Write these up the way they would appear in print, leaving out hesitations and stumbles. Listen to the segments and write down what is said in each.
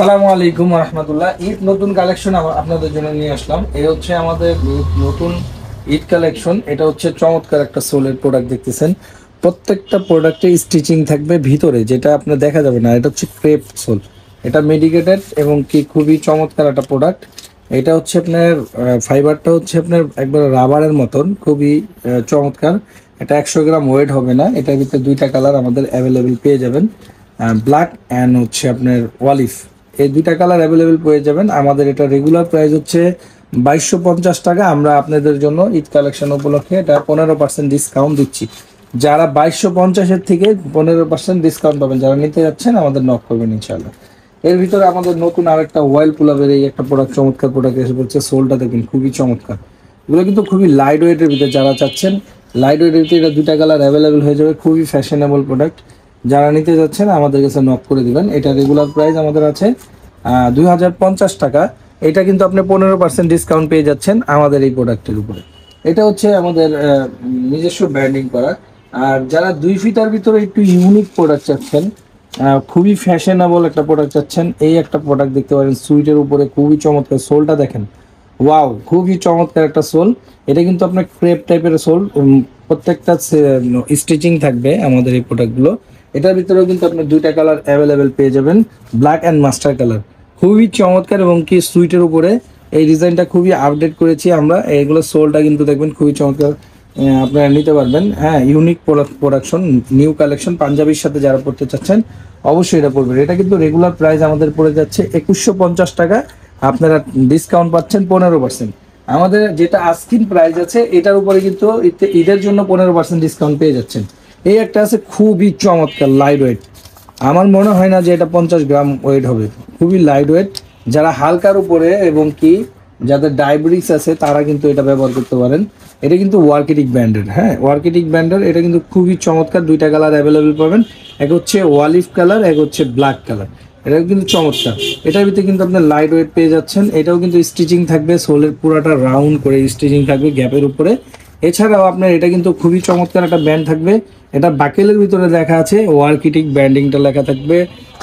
আসসালামু আলাইকুম রহমতুল্লাহ। ঈদ নতুন কালেকশন আপনাদের জন্য নিয়ে আসলাম। এই হচ্ছে আমাদের নতুন ঈদ কালেকশন। এটা হচ্ছে চমৎকার একটা সোলের প্রোডাক্ট দেখতেছেন। প্রত্যেকটা প্রোডাক্টে স্টিচিং থাকবে ভিতরে, যেটা আপনার দেখা যাবে না। এটা হচ্ছে ক্রেপ সোল, এটা মেডিকেটেড এবং কি খুবই চমৎকার একটা প্রোডাক্ট। এটা হচ্ছে আপনার ফাইবারটা হচ্ছে আপনার একবার রাবারের মতন, খুবই চমৎকার। এটা 100 গ্রাম ওয়েট হবে না। এটার ভিতরে দুইটা কালার আমাদের অ্যাভেলেবেল পেয়ে যাবেন, ব্ল্যাক অ্যান্ড হচ্ছে আপনার ওয়ালিফ। এই দুইটা কালার অ্যাভেলেবেল পেয়ে যাবেন। আমাদের এটা রেগুলার প্রাইস হচ্ছে 2250 টাকা। আমরা আপনাদের জন্য ঈদ কালেকশন উপলক্ষে এটা 15% ডিসকাউন্ট দিচ্ছি। যারা 2250-এর থেকে 15% ডিসকাউন্ট পাবেন, যারা নিতে যাচ্ছেন আমাদের নক করবেন ইনশাল্লাহ। এর ভিতরে আমাদের নতুন আরেকটা ওয়াইল পুলাবের এই একটা প্রোডাক্ট, চমৎকার প্রোডাক্ট এসে বলছে। সোলটা দেখবেন খুবই চমৎকার। এগুলো কিন্তু খুবই লাইট ওয়েটের ভিতরে, যারা চাচ্ছেন লাইট ওয়েটের ভিতরে এটা দুইটা কালার অ্যাভেলেবেল হয়ে যাবে। খুবই ফ্যাশনেবল প্রোডাক্ট, যারা নিতে যাচ্ছেন আমাদের কাছে নক করে দিবেন। এটা রেগুলার প্রাইস আমাদের আছে 2050 টাকা। এটা কিন্তু আপনি 15% ডিসকাউন্ট পেয়ে যাচ্ছেন আমাদের এই প্রোডাক্টের উপরে। এটা হচ্ছে আমাদের নিজস্ব ব্র্যান্ডিং করা। আর যারা 2 ফিটার ভিতরে একটু ইউনিক প্রোডাক্ট চাচ্ছেন, খুবই ফ্যাশনেবল একটা প্রোডাক্ট চাচ্ছেন, এই একটা প্রোডাক্ট দেখতে পারেন। সুইটের উপরে খুবই চমৎকার সোলটা দেখেন, ওয়াও, খুবই চমৎকার একটা সোল। এটা কিন্তু আপনার ক্রেপ টাইপের সোল, প্রত্যেকটা স্টিচিং থাকবে আমাদের এই প্রোডাক্টগুলো। এটার ভিতরেও কিন্তু আপনি দুইটা কালার অ্যাভেলেবেল পেয়ে যাবেন, ব্ল্যাক অ্যান্ড মাস্টার কালার। খুবই চমৎকার এবং কি সুইটের উপরে এই ডিজাইনটা খুবই আপডেট করেছি আমরা। এইগুলো সোলটা কিন্তু দেখবেন খুবই চমৎকার, আপনারা নিতে পারবেন। হ্যাঁ, ইউনিক প্রোডাকশন, নিউ কালেকশন। পাঞ্জাবির সাথে যারা পড়তে চাচ্ছেন অবশ্যই এটা পড়বেন। এটা কিন্তু রেগুলার প্রাইস আমাদের পড়ে যাচ্ছে 2150 টাকা। আপনারা ডিসকাউন্ট পাচ্ছেন 15%। আমাদের যেটা আস্কিং প্রাইস আছে এটার উপরে কিন্তু ঈদের জন্য 15% ডিসকাউন্ট পেয়ে যাচ্ছেন। এই একটা আছে খুবই চমৎকার লাইট ওয়েট। আমার মনে হয় না যে এটা 50 গ্রাম ওয়েট হবে, খুবই লাইট ওয়েট। যারা হালকার উপরে এবং কি যাদের ডায়াবেটিস আছে তারা কিন্তু এটা ব্যবহার করতে পারেন। এটা কিন্তু ওয়ার্কেটিক ব্র্যান্ডের, হ্যাঁ ওয়ার্কেটিক ব্র্যান্ডের। এটা কিন্তু খুবই চমৎকার, দুইটা কালার অ্যাভেলেবেল পাবেন। এক হচ্ছে ওয়ালিফ কালার, এক হচ্ছে ব্ল্যাক কালার। এটা কিন্তু চমৎকার। এটার ভিতরে কিন্তু আপনার লাইট ওয়েট পেয়ে যাচ্ছেন। এটাও কিন্তু স্টিচিং থাকবে, সোলের পুরাটা রাউন্ড করে স্টিচিং থাকবে গ্যাপের উপরে। এছাড়াও আপনার এটা কিন্তু খুবই চমৎকার একটা ব্যান্ড থাকবে। এটা বাকেলের ভিতরে লেখা আছে ওয়ার্কিটিক, ব্র্যান্ডিংটা লেখা থাকবে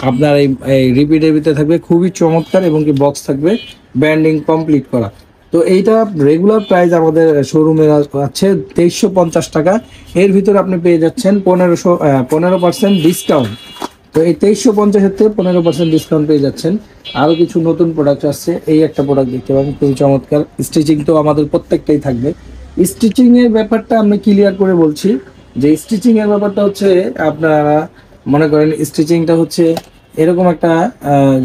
আপনার এই রিপিটের ভিতরে থাকবে, খুবই চমৎকার। এবং কি বক্স থাকবে ব্র্যান্ডিং কমপ্লিট করা। তো এইটা রেগুলার প্রাইস আমাদের শোরুমে আছে 2350 টাকা। এর ভিতরে আপনি পেয়ে যাচ্ছেন 15% ডিসকাউন্ট। তো এই 2350-এর থেকে 15% ডিসকাউন্ট পেয়ে যাচ্ছেন। আরও কিছু নতুন প্রোডাক্ট আসছে। এই একটা প্রোডাক্ট দেখতে পাবেন, খুবই চমৎকার। স্টিচিং তো আমাদের প্রত্যেকটাই থাকবে। স্টিচিংয়ের ব্যাপারটা আমি ক্লিয়ার করে বলছি যে স্টিচিংয়ের ব্যাপারটা হচ্ছে, আপনারা মনে করেন স্টিচিংটা হচ্ছে এরকম একটা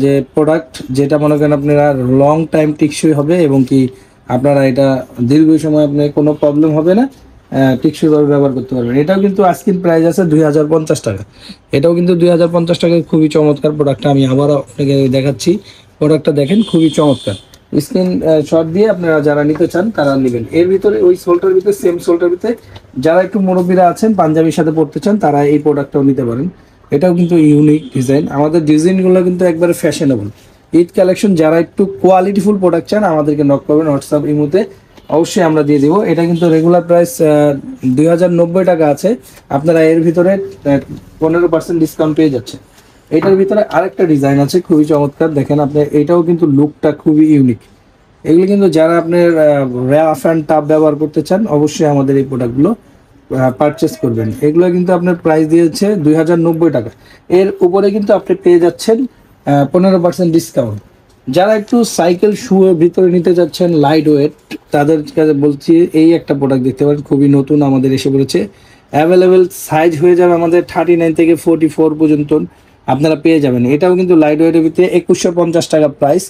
যে প্রোডাক্ট, যেটা মনে করেন আপনারা লং টাইম টিকসই হবে এবং কি আপনারা এটা দীর্ঘ সময় আপনার কোনো প্রবলেম হবে না, টিকসইভাবে ব্যবহার করতে পারবেন। এটাও কিন্তু আজকের প্রাইস আছে 2050 টাকা। এটাও কিন্তু 2050 টাকায় খুবই চমৎকার প্রোডাক্টটা আমি আবারও আপনাকে দেখাচ্ছি। প্রোডাক্টটা দেখেন, খুবই চমৎকার। স্ক্রিন শট দিয়ে আপনারা যারা নিতে চান তারা নেবেন। এর ভিতরে ওই সোলটার ভিতরে, সেম সোলটার ভিতরে যারা একটু মুরব্বীরা আছেন পাঞ্জাবির সাথে পড়তে চান তারা এই প্রোডাক্টটাও নিতে পারেন। এটাও কিন্তু ইউনিক ডিজাইন। আমাদের ডিজাইনগুলো কিন্তু একবারে ফ্যাশনেবল। ঈদ কালেকশন, যারা একটু কোয়ালিটিফুল প্রোডাক্ট চান আমাদেরকে নক করবেন হোয়াটসঅ্যাপ ইমোতে, অবশ্যই আমরা দিয়ে দিব। এটা কিন্তু রেগুলার প্রাইস 2090 টাকা আছে। আপনারা এর ভিতরে 15% ডিসকাউন্ট পেয়ে যাচ্ছে। এটার ভিতরে আরেকটা ডিজাইন আছে খুবই চমৎকার, দেখেন আপনি। এটাও কিন্তু লুকটা খুবই ইউনিক। এগুলো কিন্তু যারা আপনার র্যাফ অ্যান্ড টাফ ব্যবহার করতে চান অবশ্যই আমাদের এই প্রোডাক্টগুলো পারচেস করবেন। এগুলো কিন্তু আপনার প্রাইস দিয়েছে 2090 টাকা। এর উপরে কিন্তু আপনি পেয়ে যাচ্ছেন 15% ডিসকাউন্ট। যারা একটু সাইকেল শুয়ের ভিতরে নিতে যাচ্ছেন লাইট ওয়েট, তাদের কাছে বলছি এই একটা প্রোডাক্ট দেখতে পারেন, খুবই নতুন আমাদের এসে পড়েছে। অ্যাভেলেবেল সাইজ হয়ে যাবে আমাদের 39 থেকে 44 পর্যন্ত আপনারা পেয়ে যাবেন। এটাও কিন্তু লাইট ওয়েটের ভিতরে 2150 টাকা প্রাইস,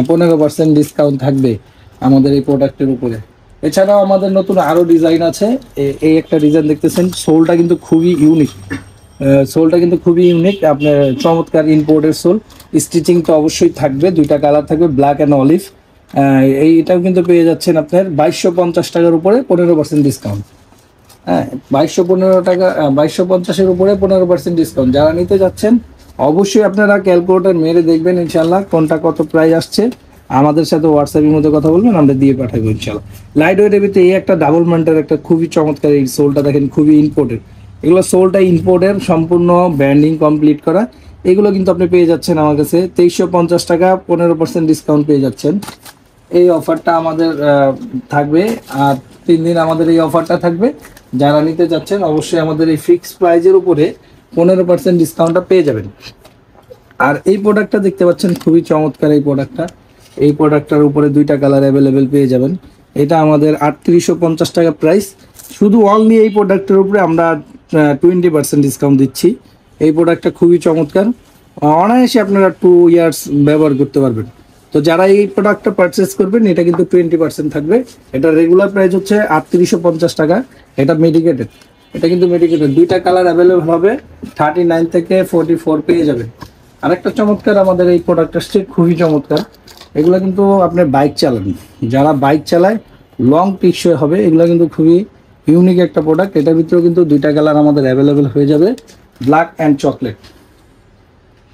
15% ডিসকাউন্ট থাকবে আমাদের এই প্রোডাক্টের উপরে। এছাড়াও আমাদের নতুন আরও ডিজাইন আছে। এই একটা ডিজাইন দেখতেছেন, সোলটা কিন্তু খুবই ইউনিক। সোলটা কিন্তু খুবই ইউনিক, আপনার চমৎকার ইম্পোর্টের সোল। স্টিচিং তো অবশ্যই থাকবে, দুইটা কালার থাকবে, ব্ল্যাক অ্যান্ড অলিভ। এইটাও কিন্তু পেয়ে যাচ্ছেন আপনার 2250 টাকার উপরে 15% ডিসকাউন্ট। হ্যাঁ, 2215 টাকা, 2250-এর উপরে 15% ডিসকাউন্ট। যারা নিতে যাচ্ছেন অবশ্যই আপনারা ক্যালকুলেটর মেরে দেখবেন ইনশাল্লাহ কোনটা কত প্রাইস আসছে। আমাদের সাথে হোয়াটসঅ্যাপের মধ্যে কথা বলবেন, আমরা দিয়ে পাঠাবো ইনশাল্লাহ। লাইট ওয়েটের ভিতরে এই একটা ডাবল ম্যান্টের একটা খুবই চমৎকার, এই সোলটা দেখেন খুবই ইম্পোর্টেড। এগুলো সোলটা ইম্পোর্টের, সম্পূর্ণ ব্র্যান্ডিং কমপ্লিট করা। এগুলো কিন্তু আপনি পেয়ে যাচ্ছেন আমার কাছে 2350 টাকা, 15% ডিসকাউন্ট পেয়ে যাচ্ছেন। এই অফারটা আমাদের থাকবে, আর 3 দিন আমাদের এই অফারটা থাকবে। যারা নিতে যাচ্ছেন অবশ্যই আমাদের এই ফিক্সড প্রাইজের উপরে 15% ডিসকাউন্টটা পেয়ে যাবেন। আর এই প্রোডাক্টটা দেখতে পাচ্ছেন, খুবই চমৎকার এই প্রোডাক্টটা। এই প্রোডাক্টটার উপরে 2টা কালার অ্যাভেলেবেল পেয়ে যাবেন। এটা আমাদের 3850 টাকা প্রাইস। শুধু অনলি এই প্রোডাক্টের উপরে আমরা 20% ডিসকাউন্ট দিচ্ছি। এই প্রোডাক্টটা খুবই চমৎকার, অনায়াসে আপনারা 2 ইয়ার্স ব্যবহার করতে পারবেন। তো যারা এই প্রোডাক্টটা পারচেস করবেন, এটা কিন্তু 20% থাকবে। এটা রেগুলার প্রাইস হচ্ছে 3850 টাকা। এটা মেডিকেটেড, এটা কিন্তু মেডিকেটেড। 2টা কালার অ্যাভেলেবেল হবে, 39 থেকে 44 পেয়ে যাবেন। আরেকটা চমৎকার আমাদের এই প্রোডাক্টটা খুবই চমৎকার। এগুলো কিন্তু আপনার বাইক চালান, যারা বাইক চালায় লং টিকসই হবে। এগুলো কিন্তু খুবই ইউনিক একটা প্রোডাক্ট। এটার ভিতরেও কিন্তু 2টা কালার আমাদের অ্যাভেলেবেল হয়ে যাবে, black and chocolate.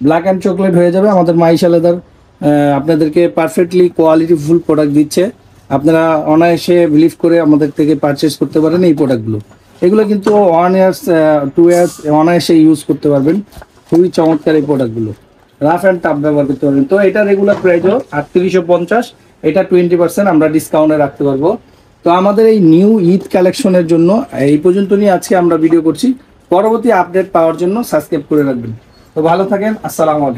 Black and chocolate হয়ে যাবে। আমাদের মাইশা লেদার আপনাদেরকে পারফেক্টলি কোয়ালিটি ফুল প্রোডাক্ট দিচ্ছে। আপনারা অনায়াসে বিলিভ করে আমাদের থেকে পারচেস করতে পারেন এই প্রোডাক্টগুলো। এগুলো কিন্তু 1 ইয়ার্স 2 ইয়ার্স অনায়াসে ইউজ করতে পারবেন। খুবই চমৎকার এই প্রোডাক্টগুলো, রাফ অ্যান্ড টাফ ব্যবহার করতে পারবেন। তো এটা রেগুলার প্রাইসও 3850, এটা 20% আমরা ডিসকাউন্টে রাখতে পারবো। তো আমাদের এই নিউ ঈদ কালেকশনের জন্য এই পর্যন্ত নিয়ে আজকে আমরা ভিডিও করছি। পরবর্তী আপডেট পাওয়ার জন্য সাবস্ক্রাইব করে রাখবেন। তো ভালো থাকেন, আসসালামু আলাইকুম।